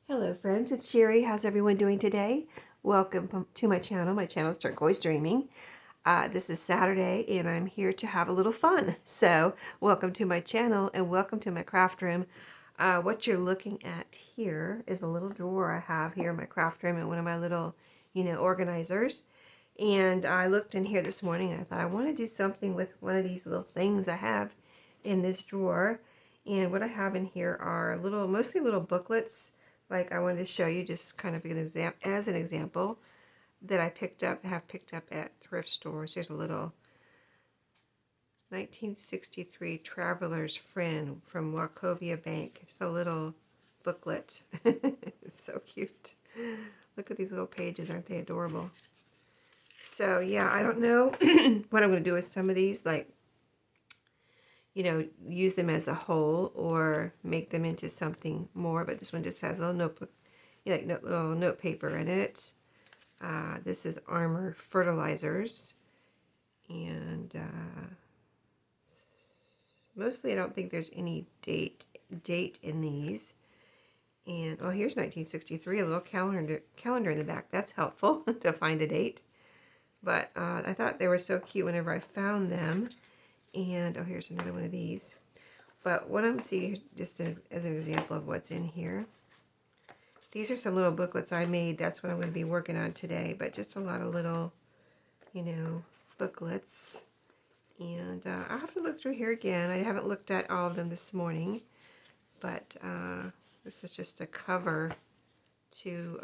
Hello friends, it's Sheree. How's everyone doing today? Welcome to my channel. My channel is Turquoise Dreaming. This is Saturday and I'm here to have a little fun. So welcome to my channel and welcome to my craft room. What you're looking at here is a little drawer I have here in my craft room and one of my little, organizers. And I looked in here this morning and I thought I want to do something with one of these little things I have in this drawer. And what I have in here are mostly little booklets. Like I wanted to show you just kind of as an example that I have picked up at thrift stores. Here's a little 1963 Traveler's Friend from Wachovia Bank. It's a little booklet. It's so cute. Look at these little pages, aren't they adorable? So yeah, I don't know what I'm going to do with some of these, like, use them as a whole or make them into something more. But this one just has a little notebook, little note paper in it. This is Armor Fertilizers. And mostly I don't think there's any date in these. And, oh, here's 1963, a little calendar in the back. That's helpful to find a date. But I thought they were so cute whenever I found them. And, oh, here's another one of these. But what I'm seeing, just as an example of what's in here, these are some little booklets I made. That's what I'm going to be working on today. But just a lot of little, booklets. And I'll have to look through here again. I haven't looked at all of them this morning. But this is just a cover to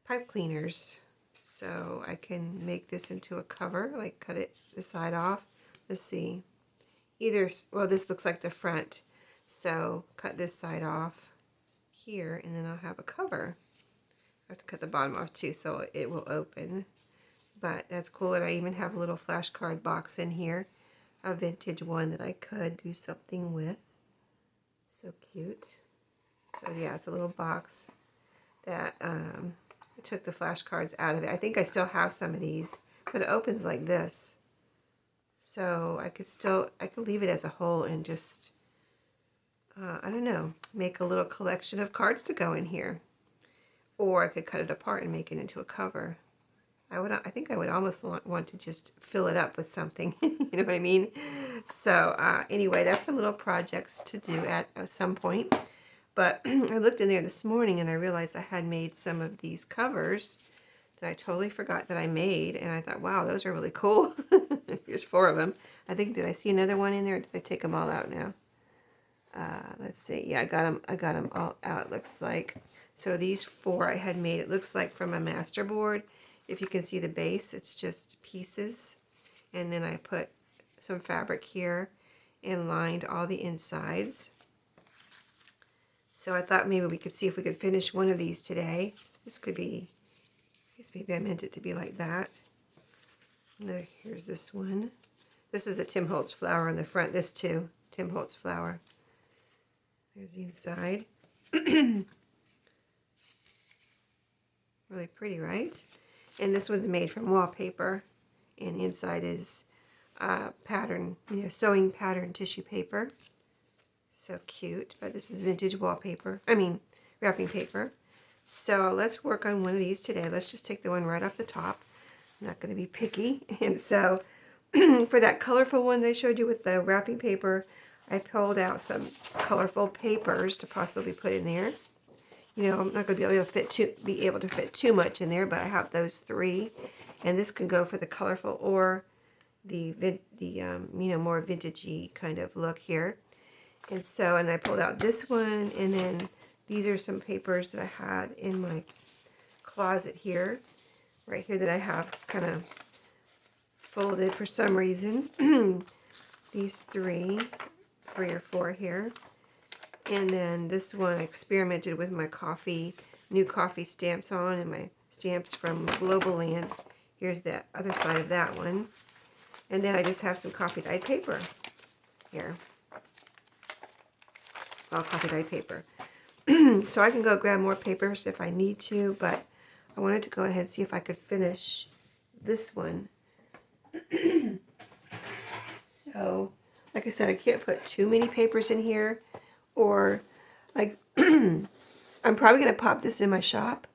pipe cleaners. So I can make this into a cover, like cut it the side off. Let's see. Well, this looks like the front. So cut this side off here, and then I'll have a cover. I have to cut the bottom off too, so it will open. But that's cool, and I even have a little flashcard box in here, a vintage one that I could do something with. So cute. So yeah, it's a little box that I took the flashcards out of it. I think I still have some of these, but it opens like this. So I could leave it as a whole and just, I don't know, make a little collection of cards to go in here. Or I could cut it apart and make it into a cover. I think I would almost want to just fill it up with something. You know what I mean? So anyway, that's some little projects to do at some point. But I looked in there this morning and I realized I had made some of these covers that I totally forgot that I made. And I thought, wow, those are really cool. Here's 4 of them. I think, did I see another one in there? Did I take them all out now? Let's see. Yeah, I got them all out, it looks like. So these 4 I had made, it looks like from a master board. If you can see the base, it's just pieces. And then I put some fabric here and lined all the insides. So I thought maybe we could see if we could finish one of these today. This could be, I guess maybe I meant it to be like that. Here's this one. This is a Tim Holtz flower on the front. This too, Tim Holtz flower. There's the inside. Really pretty, right? And this one's made from wallpaper. And the inside is pattern, sewing pattern tissue paper. So cute. But this is vintage wallpaper. Wrapping paper. So let's work on one of these today. Let's just take the one right off the top. I'm not going to be picky. And so for that colorful one they showed you with the wrapping paper, I pulled out some colorful papers to possibly put in there. I'm not going to be able to fit too much in there, but I have those 3. And this can go for the colorful or the more vintagey kind of look here. And so, and I pulled out this one, and then these are some papers that I had in my closet here, right here, that I have kind of folded for some reason. These 3 or 4 here. And then this one I experimented with my new coffee stamps on, and my stamps from Global Land. Here's the other side of that one. And then I just have some coffee dyed paper here. All coffee dyed paper. So I can go grab more papers if I need to, but I wanted to go ahead and see if I could finish this one. So, like I said, I can't put too many papers in here, or like I'm probably going to pop this in my shop.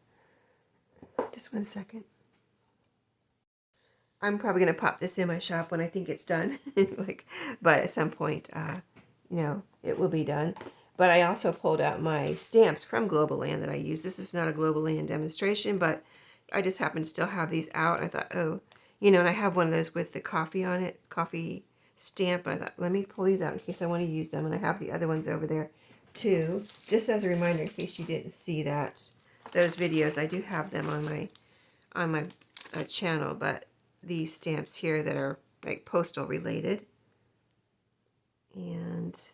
Just 1 second. I'm probably going to pop this in my shop when I think it's done. But at some point, it will be done. But I also pulled out my stamps from Global Land that I use. This is not a Global Land demonstration, but I just happen to still have these out. I thought, oh, and I have one of those with the coffee on it, coffee stamp. I thought, let me pull these out in case I want to use them. And I have the other ones over there too. Just as a reminder, in case you didn't see those videos, I do have them on my channel. But these stamps here that are like postal related, and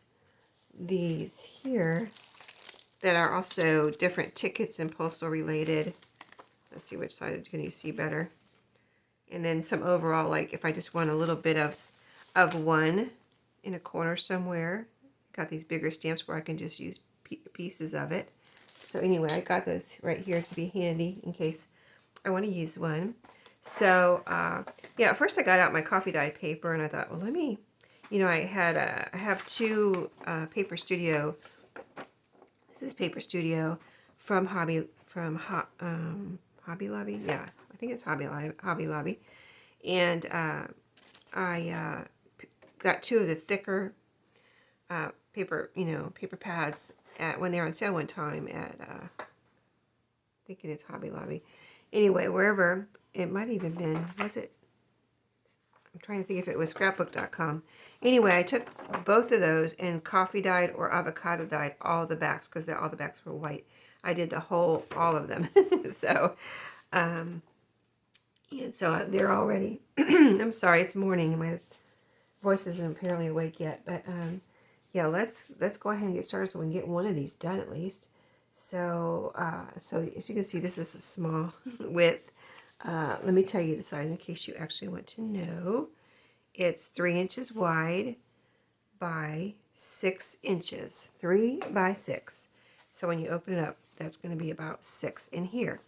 these here that are also different tickets and postal related. Let's see which side can you see better. And then some overall, like if I just want a little bit of one in a corner somewhere. Got these bigger stamps where I can just use pieces of it. So anyway, I got this right here to be handy in case I want to use one. So yeah, at first I got out my coffee dye paper and I thought, well, let me, I have two Paper Studio. This is Paper Studio from Hobby Lobby. Yeah, I think it's Hobby Lobby. And I got two of the thicker paper pads when they were on sale one time at I think it is Hobby Lobby. Anyway, wherever it might even been, was it? I'm trying to think if it was scrapbook.com. Anyway, I took both of those and coffee dyed or avocado dyed all the backs because all the backs were white. I did all of them. So, and so they're all ready. I'm sorry, it's morning and my voice isn't apparently awake yet. But yeah, let's go ahead and get started so we can get one of these done at least. So, so as you can see, this is a small width. Let me tell you the size in case you actually want to know. It's 3 inches wide by 6 inches. 3 by 6. So when you open it up, that's going to be about 6 in here.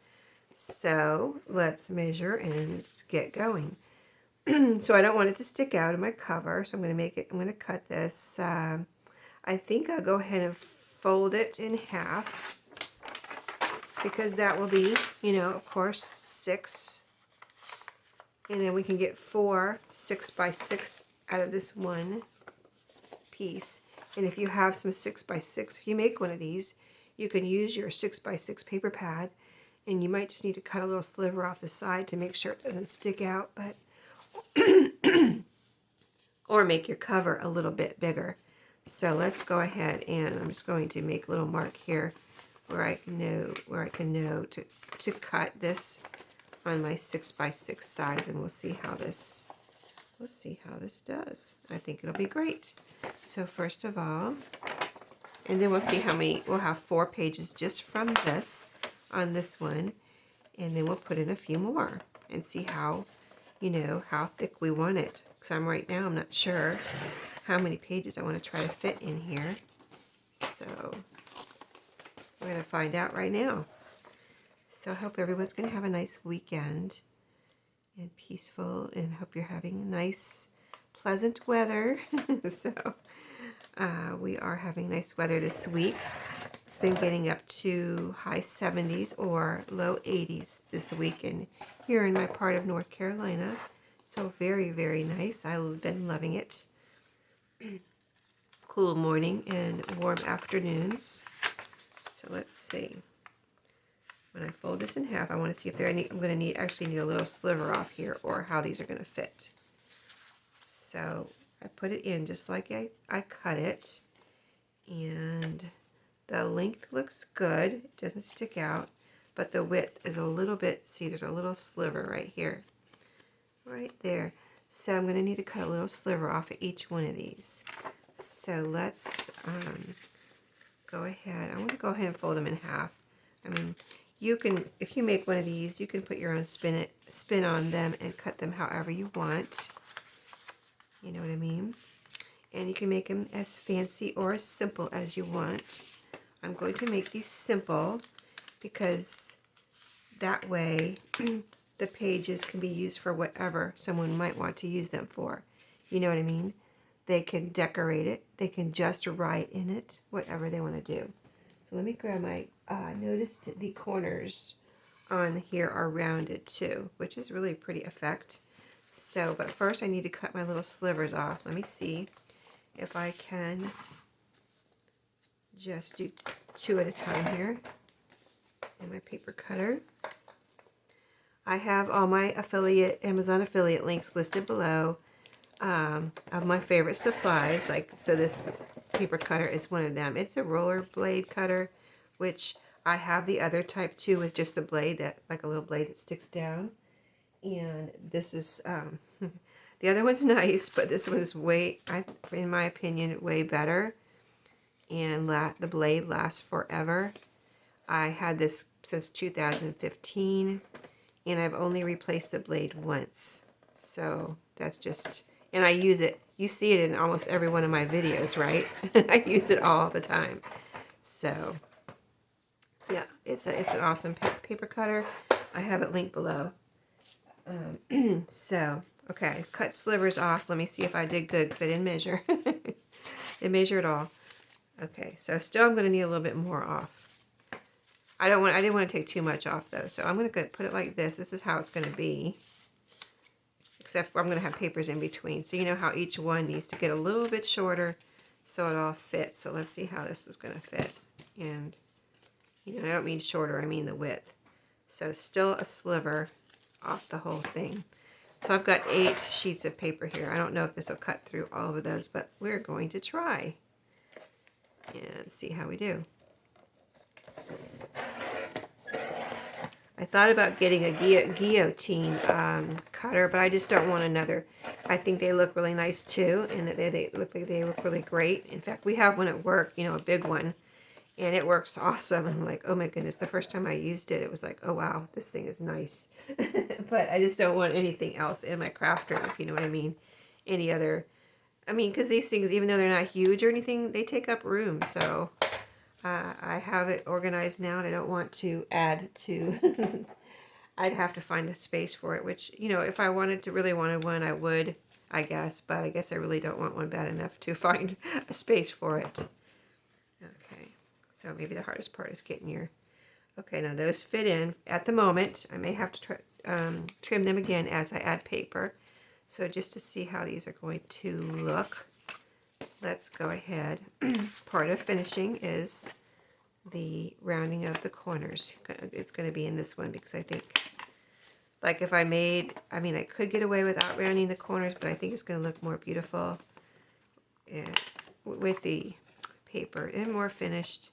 So let's measure and get going. So I don't want it to stick out of my cover, so I'm going to cut this. I think I'll go ahead and fold it in half because that will be, of course, 6. And then we can get 4 6 by 6 out of this one piece. And if you have some 6 by 6, if you make one of these, you can use your 6 by 6 paper pad, and you might just need to cut a little sliver off the side to make sure it doesn't stick out, but or make your cover a little bit bigger. So let's go ahead, and I'm just going to make a little mark here where I can know to cut this on my 6 by 6 size, and we'll see how this does. I think it'll be great. So first of all, and then we'll see how many. We'll have 4 pages just from this on this one, and then we'll put in a few more and see how how thick we want it. Because I'm not sure how many pages I want to try to fit in here. So we're going to find out right now. So I hope everyone's going to have a nice weekend and peaceful, and hope you're having nice, pleasant weather. So we are having nice weather this week. It's been getting up to high 70s or low 80s this week, and here in my part of North Carolina. So very, very nice. I've been loving it. Cool morning and warm afternoons. So let's see. When I fold this in half, I want to see if I'm going to actually need a little sliver off here, or how these are going to fit. So I put it in just like I cut it, and the length looks good. It doesn't stick out, but the width is a little bit, see, there's a little sliver right here, right there. So I'm going to need to cut a little sliver off of each one of these. So let's go ahead. I want to go ahead and fold them in half. I mean, you can, if you make one of these, you can put your own spin on them and cut them however you want. You know what I mean? And you can make them as fancy or as simple as you want. I'm going to make these simple because that way the pages can be used for whatever someone might want to use them for. You know what I mean? They can decorate it. They can just write in it, whatever they want to do. So let me grab my, noticed the corners on here are rounded too, which is really a pretty effect. So, but first I need to cut my little slivers off. Let me see if I can just do two at a time here. And my paper cutter. I have all my Amazon affiliate links listed below of my favorite supplies. Like, so this paper cutter is one of them. It's a roller blade cutter, which I have the other type too with just a blade that, like a little blade that sticks down. And this is, the other one's nice, but this one's way, in my opinion, way better. And the blade lasts forever. I had this since 2015, and I've only replaced the blade once. So that's just, and I use it. You see it in almost every one of my videos, right? I use it all the time. So yeah, it's an awesome paper cutter. I have it linked below. So, okay, cut slivers off. Let me see if I did good because I didn't measure. Didn't measure at all. Okay, so still I'm going to need a little bit more off. I didn't want to take too much off though, so I'm going to put it like this. This is how it's going to be. Except for I'm going to have papers in between. So you know how each one needs to get a little bit shorter so it all fits. So let's see how this is going to fit. And, you know, I don't mean shorter, I mean the width. So still a sliver off the whole thing. So I've got 8 sheets of paper here. I don't know if this will cut through all of those, but we're going to try and see how we do. I thought about getting a guillotine cutter, but I just don't want another. I think they look really nice too, and they look like they look really great. In fact, we have one at work, you know, a big one, and it works awesome. I'm like, oh my goodness, the first time I used it, it was like, oh wow, this thing is nice. But I just don't want anything else in my craft room, if you know what I mean. Any other, I mean, because these things, even though they're not huge or anything, they take up room, so... I have it organized now, and I don't want to add to. I'd have to find a space for it, which, you know, if I really wanted one, I would, I guess. But I guess I really don't want one bad enough to find a space for it. Okay, so maybe the hardest part is getting your... Okay, now those fit in at the moment. I may have to trim them again as I add paper. So just to see how these are going to look. Let's go ahead. Part of finishing is the rounding of the corners. It's going to be in this one because I think, like if I mean, I could get away without rounding the corners, but I think it's going to look more beautiful with the paper and more finished,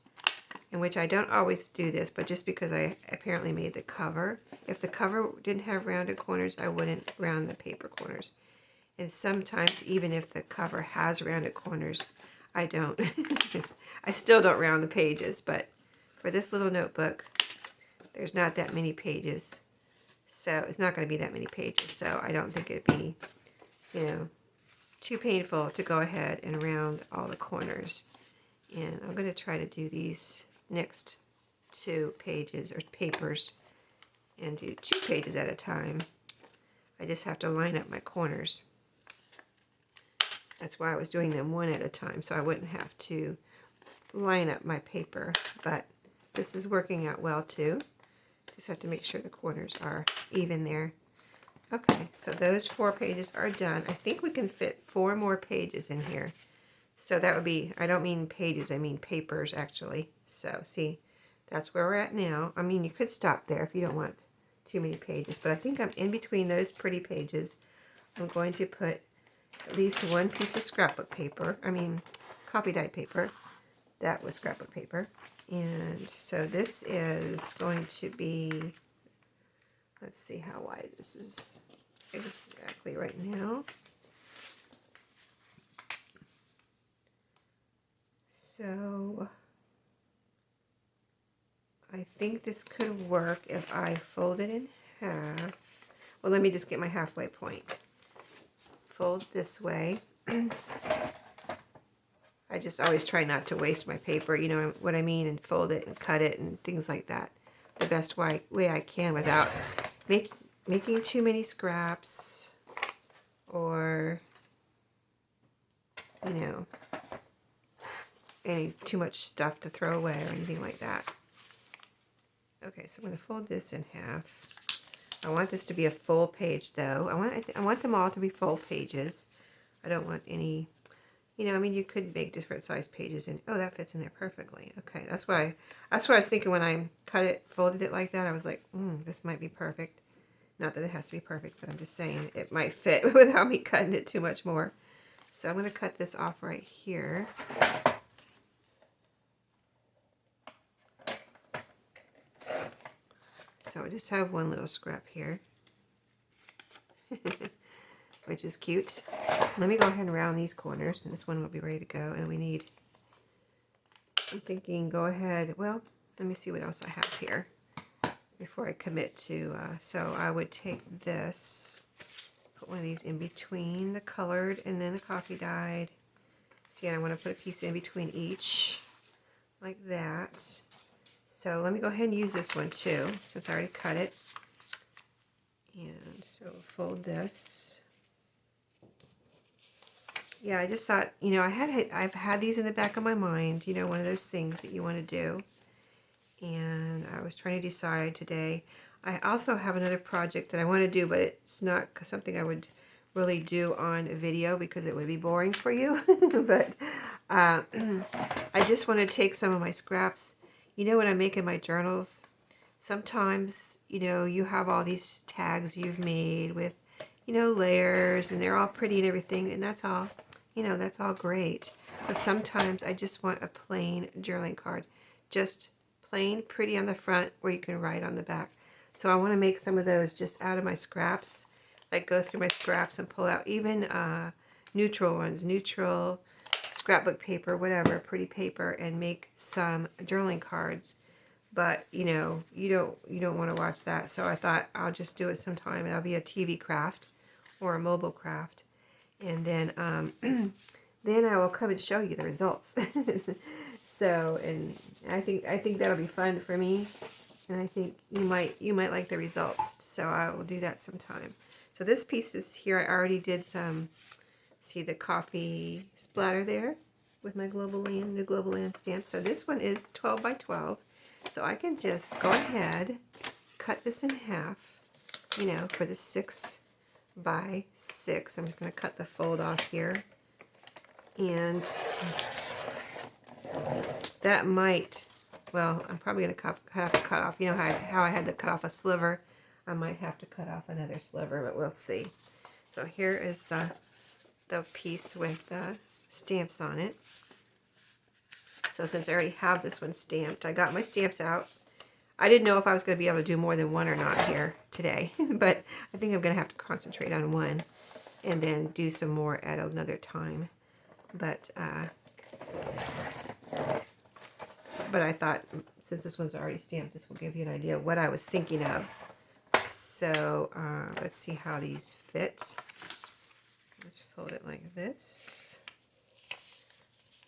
in which I don't always do this, but just because I apparently made the cover. If the cover didn't have rounded corners, I wouldn't round the paper corners. And sometimes, even if the cover has rounded corners, I don't. I still don't round the pages, but for this little notebook, there's not that many pages. So it's not going to be that many pages. So I don't think it'd be, you know, too painful to go ahead and round all the corners. And I'm going to try to do these next 2 pages or papers and do 2 pages at a time. I just have to line up my corners. That's why I was doing them one at a time, so I wouldn't have to line up my paper. But this is working out well too. Just have to make sure the corners are even there. Okay, so those 4 pages are done. I think we can fit 4 more pages in here. So that would be, I don't mean pages, I mean papers actually. So see, that's where we're at now. I mean, you could stop there if you don't want too many pages, but I think I'm in between those pretty pages. I'm going to put at least 1 piece of scrapbook paper, copy dyed paper. That was scrapbook paper. And so this is going to be, let's see how wide this is exactly right now. So I think this could work if I fold it in half. Well, let me just get my halfway point. Fold this way. I just always try not to waste my paper, you know what I mean, and fold it and cut it and things like that the best way I can without making too many scraps or, you know, any too much stuff to throw away or anything like that. Okay, so I'm going to fold this in half. I want this to be a full page though. I want them all to be full pages. I don't want any, you know, I mean, you could make different size pages and oh, that fits in there perfectly. Okay, that's what I was thinking when I folded it like that. I was like, this might be perfect. Not that it has to be perfect, but I'm just saying it might fit without me cutting it too much more. So I'm going to cut this off right here. So I just have one little scrap here, which is cute. Let me go ahead and round these corners, and this one will be ready to go. And we need, I'm thinking, go ahead, well, let me see what else I have here before I commit to, so I would take this, put one of these in between the colored and then the coffee dyed. See, I want to put a piece in between each, like that. So let me go ahead and use this one too, since I already cut it. And so fold this. Yeah, I just thought, you know, I've had these in the back of my mind, you know, one of those things that you want to do. And I was trying to decide today. I also have another project that I want to do, but it's not something I would really do on video because it would be boring for you. But I just want to take some of my scraps. You know, when I'm making my journals, sometimes, you know, you have all these tags you've made with, you know, layers, and they're all pretty and everything, and that's all, you know, that's all great. But sometimes I just want a plain journaling card. Just plain, pretty on the front where you can write on the back. So I want to make some of those just out of my scraps, like go through my scraps and pull out even neutral ones, neutral scrapbook paper, whatever, pretty paper, and make some journaling cards. But you know, you don't want to watch that, so I thought I'll just do it sometime. It'll be a TV craft or a mobile craft, and then then I will come and show you the results. So, and I think that'll be fun for me, and I think you might like the results. So I will do that sometime. So this piece is here. I already did some. See the coffee splatter there with my new Global Land stamp. So this one is 12 by 12. So I can just go ahead, cut this in half, you know, for the 6 by 6. I'm just going to cut the fold off here. And that might, well, I'm probably going to have to cut off, you know how I had to cut off a sliver. I might have to cut off another sliver, but we'll see. So here is the piece with the stamps on it. So since I already have this one stamped, I got my stamps out. I didn't know if I was going to be able to do more than one or not here today, but I think I'm going to have to concentrate on one and then do some more at another time. But I thought since this one's already stamped, this will give you an idea of what I was thinking of. So let's see how these fit. Let's fold it like this.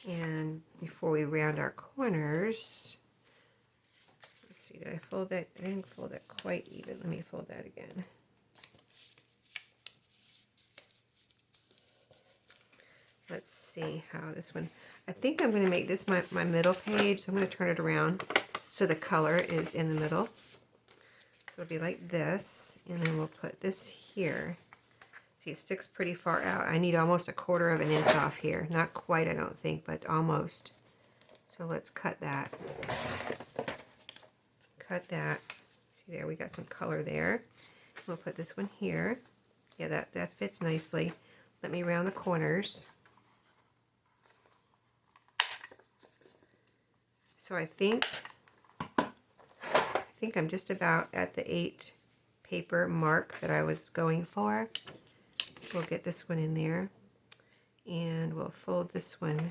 And before we round our corners, let's see, did I fold that? I didn't fold that quite even. Let me fold that again. Let's see how this one, I think I'm going to make this my middle page, so I'm going to turn it around so the color is in the middle. So it'll be like this, and then we'll put this here. See, it sticks pretty far out. I need almost 1/4 of an inch off here. Not quite, I don't think, but almost. So let's cut that. Cut that. See there, we got some color there. We'll put this one here. Yeah, that fits nicely. Let me round the corners. So I think I'm just about at the 8 paper mark that I was going for. We'll get this one in there, and we'll fold this one.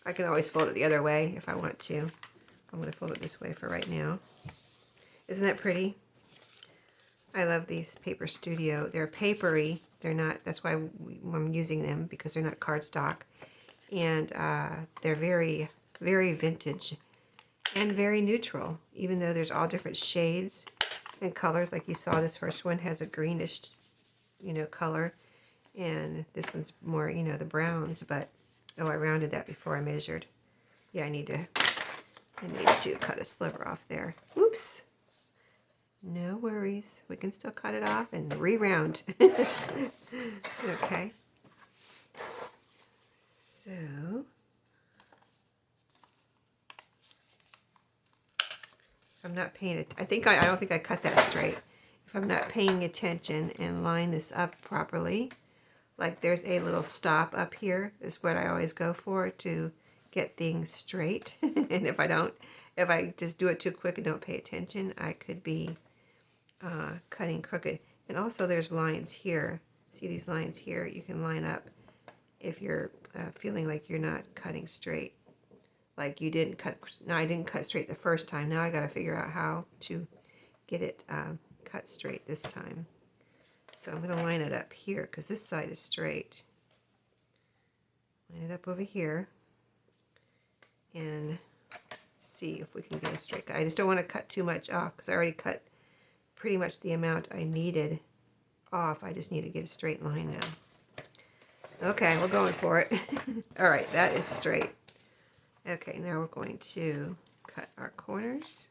I can always fold it the other way if I want to. I'm going to fold it this way for right now. Isn't that pretty? I love these Paper Studio. They're papery. They're not, that's why I'm using them, because they're not cardstock. And they're very, very vintage and very neutral, even though there's all different shades and colors. Like you saw, this first one has a greenish, you know, color, and this one's more, you know, the browns, but Oh, I rounded that before I measured. Yeah, I need to cut a sliver off there. Whoops. No worries. We can still cut it off and re-round. Okay. So, if I'm not paying it, I don't think I cut that straight. If I'm not paying attention and line this up properly, like there's a little stop up here is what I always go for to get things straight. And if I just do it too quick and don't pay attention, I could be cutting crooked. And also there's lines here. See these lines here? You can line up if you're feeling like you're not cutting straight. Like you didn't cut, no, I didn't cut straight the first time. Now I got to figure out how to get it cut straight this time. So I'm going to line it up here because this side is straight. Line it up over here and see if we can get it straight. I just don't want to cut too much off because I already cut pretty much the amount I needed off. I just need to get a straight line now. Okay, we're going for it. All right, that is straight. Okay, now we're going to cut our corners.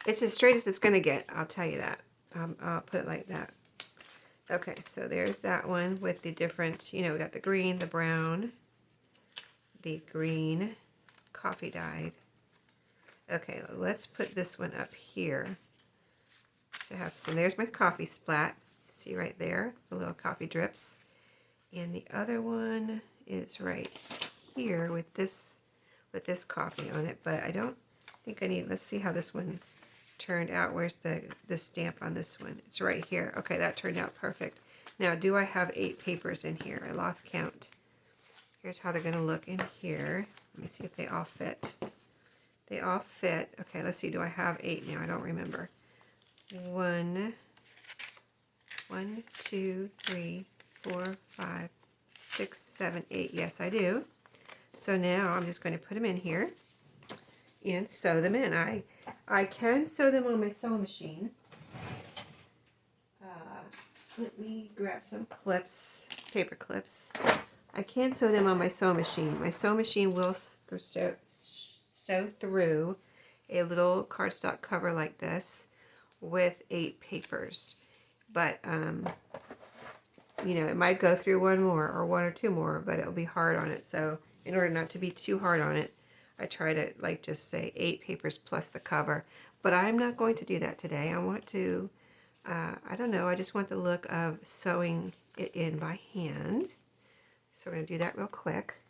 It's as straight as it's going to get, I'll tell you that. I'll put it like that. Okay, so there's that one with the different, we got the green, the brown, the green, coffee dyed. Okay, let's put this one up here to have some. There's my coffee splat. See right there, the little coffee drips. And the other one is right here with this coffee on it, but I don't think I need. Let's see how this one turned out. Where's the stamp on this one? It's right here. Okay, that turned out perfect. Now, do I have 8 papers in here? I lost count. Here's how they're going to look in here. Let me see if they all fit. They all fit. Okay, let's see. Do I have 8 now? I don't remember. 1, 2, 3, 4, 5, 6, 7, 8. Yes, I do. So now I'm just going to put them in here and sew them in. I can sew them on my sewing machine. Let me grab some clips, paper clips. I can sew them on my sewing machine. My sewing machine will sew through a little cardstock cover like this with 8 papers. But, it might go through one more or 1 or 2 more, but it'll be hard on it. So in order not to be too hard on it, I try to just say 8 papers plus the cover. But I'm not going to do that today. I want to, I don't know, I just want the look of sewing it in by hand. So we're going to do that real quick.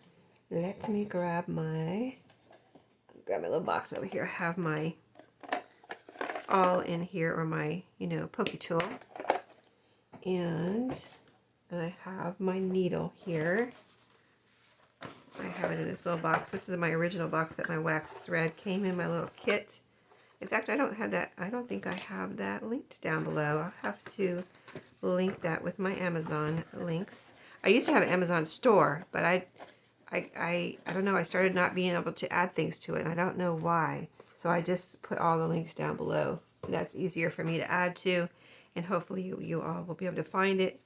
Let me grab my little box over here. I have my awl in here, or my, pokey tool. And I have my needle here. I have it in this little box. This is my original box that my wax thread came in, my little kit. In fact, I don't think I have that linked down below. I'll have to link that with my Amazon links. I used to have an Amazon store, but I don't know, I started not being able to add things to it, and I don't know why. So I just put all the links down below. That's easier for me to add to, and hopefully you all will be able to find it.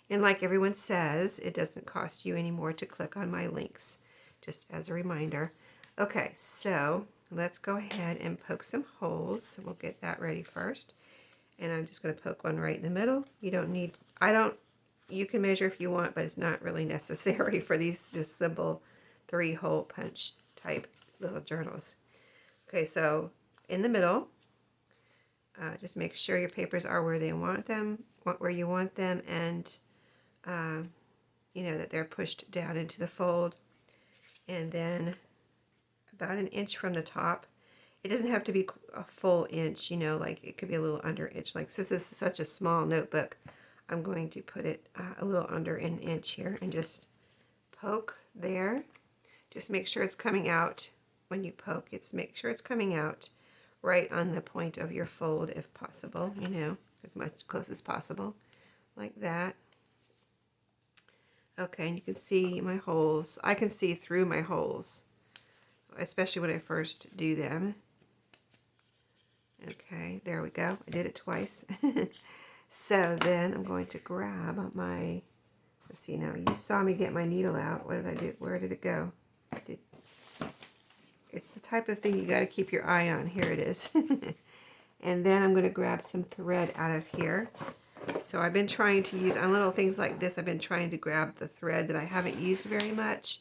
And like everyone says, it doesn't cost you any more to click on my links, just as a reminder. Okay, so let's go ahead and poke some holes. So we'll get that ready first. And I'm just going to poke one right in the middle. You don't need, you can measure if you want, but it's not really necessary for these just simple 3-hole punch type little journals. Okay, so in the middle, just make sure your papers are where they want them, where you want them, and that they're pushed down into the fold. And then about 1 inch from the top. It doesn't have to be a full inch, like it could be a little under inch. Like since this is such a small notebook, I'm going to put it a little under 1 inch here and just poke there. Just make sure it's coming out when you poke. Make sure it's coming out right on the point of your fold if possible, as much close as possible, like that. Okay, and you can see my holes. I can see through my holes, especially when I first do them. Okay, there we go. I did it twice. So then I'm going to grab my Let's see now. You saw me get my needle out. What did I do? Where did it go? It's the type of thing you got to keep your eye on. Here it is. And then I'm going to grab some thread out of here. So I've been trying to use, on little things like this, I've been trying to grab the thread that I haven't used very much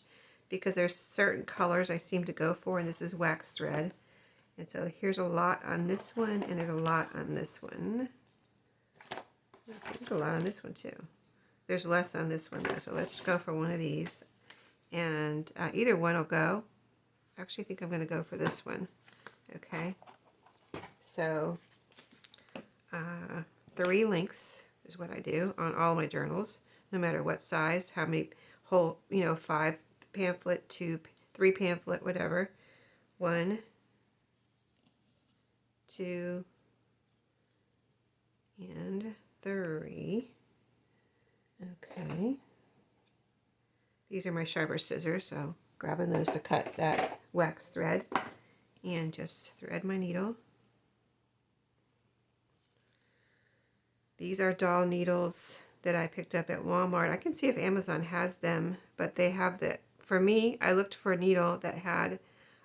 because there's certain colors I seem to go for, and this is wax thread. And so here's a lot on this one, and there's a lot on this one. There's a lot on this one too. There's less on this one though, so let's just go for one of these. And either one will go. I actually think I'm going to go for this one. Okay. So 3 links is what I do on all my journals, no matter what size, how many whole, 5 pamphlet, 2, 3 pamphlet, whatever. 1, 2, and 3. Okay. These are my sharper scissors, so grabbing those to cut that wax thread, and just thread my needle. These are doll needles that I picked up at Walmart. I can see if Amazon has them, but they have the, for me, I looked for a needle that had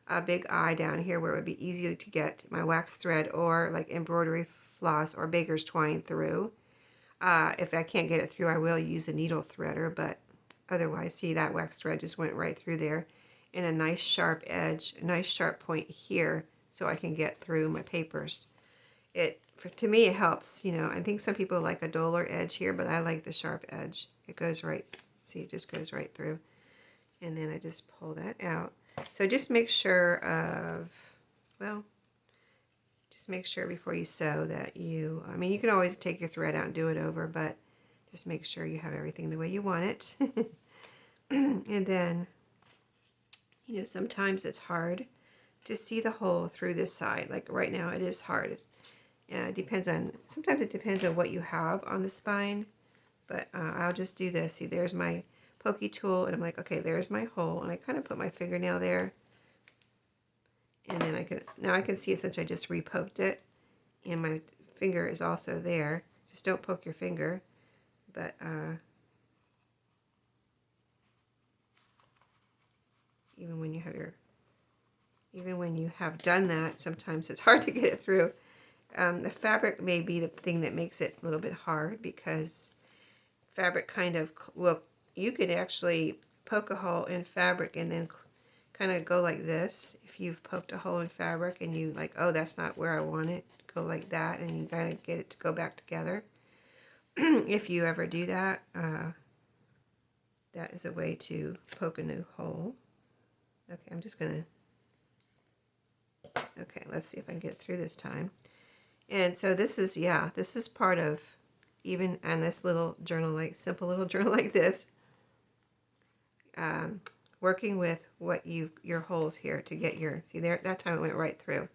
a big eye down here where it would be easy to get my wax thread or like embroidery floss or baker's twine through. If I can't get it through, I will use a needle threader, but otherwise, see, that wax thread just went right through there, and a nice sharp edge, a nice sharp point here so I can get through my papers. To me, it helps, I think some people like a duller edge here, but I like the sharp edge. It goes right, see, it just goes right through. And then I just pull that out. So just make sure just make sure before you sew that you can always take your thread out and do it over, but just make sure you have everything the way you want it. And then, sometimes it's hard to see the hole through this side. Like right now, it is hard. Sometimes it depends on what you have on the spine, but I'll just do this. See, there's my pokey tool, and I'm like, okay, there's my hole, and I kind of put my fingernail there, and then I can see it since I just repoked it, and my finger is also there. Just don't poke your finger, but even when you have done that, sometimes it's hard to get it through. The fabric may be the thing that makes it a little bit hard, because fabric you could actually poke a hole in fabric and then kind of go like this. If you've poked a hole in fabric and you like, oh, that's not where I want it, go like that, and you kind of get it to go back together. If you ever do that, that is a way to poke a new hole. Okay, I'm just going to, okay, let's see if I can get it through this time. And so this is part of, even on this little journal, simple little journal like this, working with your holes here to get see there, that time it went right through,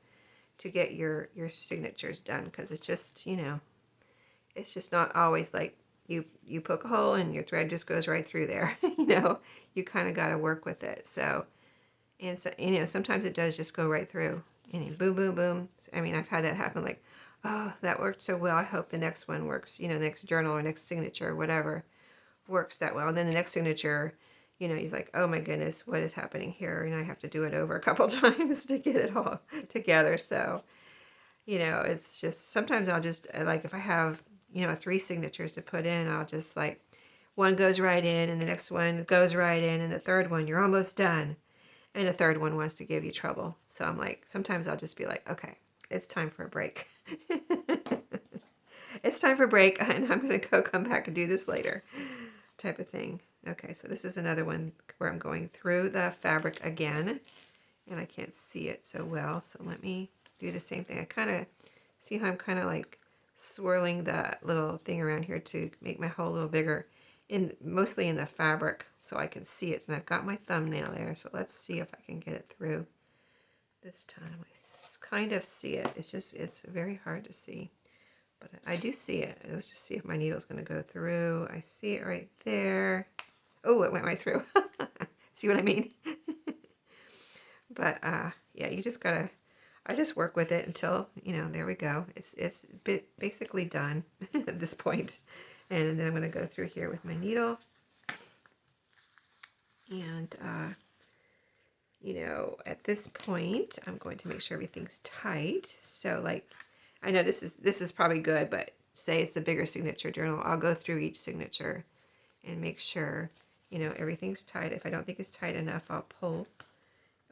to get your signatures done, because it's just, it's just not always like you poke a hole and your thread just goes right through there. You kind of got to work with it. So, and so, sometimes it does just go right through, and boom, boom, boom. I've had that happen, like, oh, that worked so well, I hope the next one works, the next journal or next signature or whatever works that well. And then the next signature, you're like, oh my goodness, what is happening here? And I have to do it over a couple times to get it all together. So, it's just, sometimes I'll just, like, if I have, 3 signatures to put in, I'll just like, one goes right in and the next one goes right in, and the third one, you're almost done. And the third one wants to give you trouble. So I'm like, sometimes I'll just be like, okay, it's time for a break. It's time for a break, and I'm going to come back and do this later, type of thing. Okay, so this is another one where I'm going through the fabric again, and I can't see it so well, so let me do the same thing. I kind of see how I'm kind of like swirling the little thing around here to make my hole a little bigger, mostly in the fabric, so I can see it. And I've got my thumbnail there, so let's see if I can get it through this time. I kind of see it. It's very hard to see, but I do see it. Let's just see if my needle's going to go through. I see it right there. Oh, it went right through. See what I mean? But yeah, you just gotta, I just work with it until, there we go. It's basically done at this point. And then I'm going to go through here with my needle. And, you know, at this point, I'm going to make sure everything's tight. So like, I know this is probably good, but say it's a bigger signature journal, I'll go through each signature and make sure, you know, everything's tight. If I don't think it's tight enough, I'll pull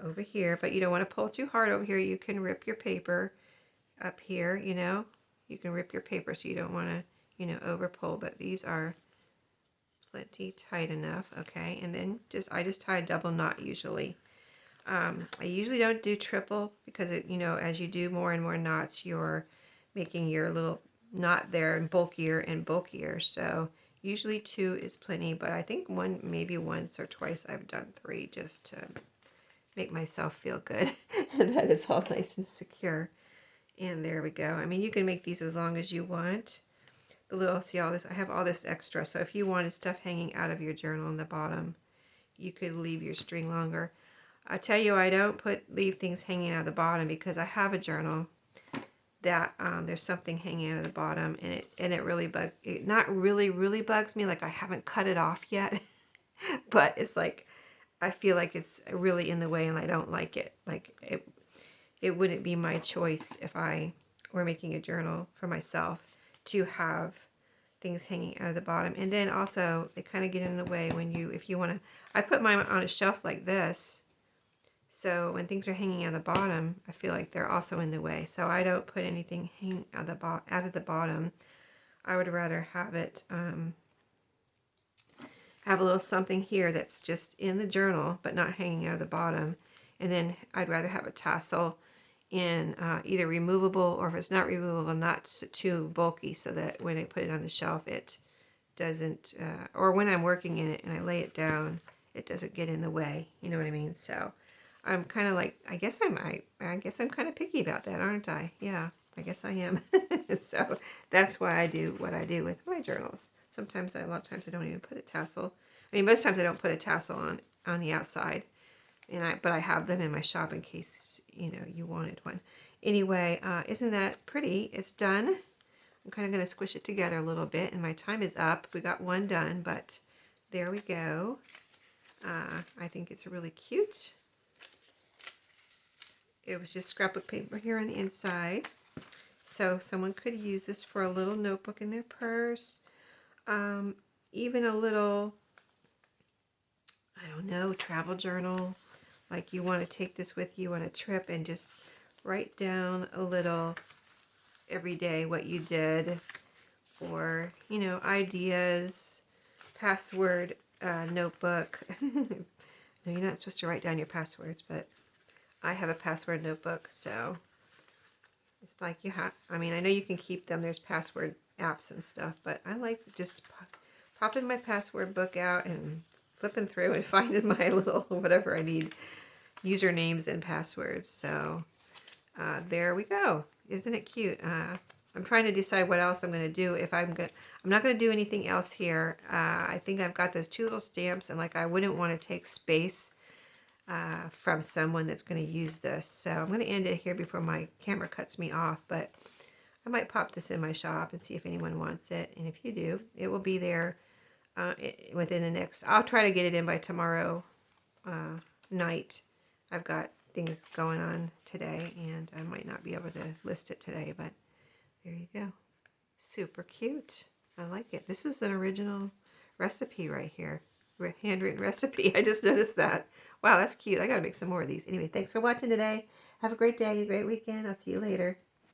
over here, but you don't want to pull too hard over here. You can rip your paper up here, you know, you can rip your paper, so you don't want to, you know, over pull, but these are plenty tight enough. Okay, and then I just tie a double knot usually. I usually don't do triple because it, you know, as you do more and more knots, you're making your little knot there bulkier and bulkier. So usually 2 is plenty, but I think maybe once or twice I've done 3 just to make myself feel good and that it's all nice and secure. And there we go. I mean, you can make these as long as you want. The little, see all this, I have all this extra. So if you wanted stuff hanging out of your journal in the bottom, you could leave your string longer. I tell you, I don't leave things hanging out of the bottom because I have a journal that there's something hanging out of the bottom, and it really not really bugs me. Like I haven't cut it off yet, but it's like I feel like it's really in the way, and I don't like it. Like it wouldn't be my choice if I were making a journal for myself to have things hanging out of the bottom. And then also they kind of get in the way when if you want to. I put mine on a shelf like this. So when things are hanging out of the bottom, I feel like they're also in the way. So I don't put anything hanging out of the bottom. I would rather have it have a little something here that's just in the journal, but not hanging out of the bottom. And then I'd rather have a tassel in either removable, or if it's not removable, not too bulky, so that when I put it on the shelf, it doesn't, or when I'm working in it and I lay it down, it doesn't get in the way. You know what I mean? So I'm kind of like, I guess I'm kind of picky about that, aren't I? Yeah, I guess I am. So that's why I do what I do with my journals. Sometimes, a lot of times I don't even put a tassel. I mean, most times I don't put a tassel on the outside, but I have them in my shop in case, you know, you wanted one. Anyway, isn't that pretty? It's done. I'm kind of going to squish it together a little bit, and my time is up. We got one done, but there we go. I think it's really cute. It was just scrapbook paper here on the inside. So someone could use this for a little notebook in their purse. Even a little, I don't know, travel journal. Like you want to take this with you on a trip and just write down a little every day what you did, or, you know, ideas, password notebook. No, you're not supposed to write down your passwords, but I have a password notebook, so it's like you have, I mean, I know you can keep them, there's password apps and stuff, but I like just popping my password book out and flipping through and finding my little whatever I need, usernames and passwords. So there we go. Isn't it cute? I'm trying to decide what else I'm going to do. I'm not going to do anything else here. I think I've got those 2 little stamps, and like I wouldn't want to take space from someone that's going to use this. So I'm going to end it here before my camera cuts me off, but I might pop this in my shop and see if anyone wants it. And if you do, it will be there within the next, I'll try to get it in by tomorrow night. I've got things going on today, and I might not be able to list it today, but there you go. Super cute. I like it. This is an original recipe right here. Handwritten recipe. I just noticed that. Wow, that's cute. I got to make some more of these. Anyway, thanks for watching today. Have a great day, a great weekend. I'll see you later.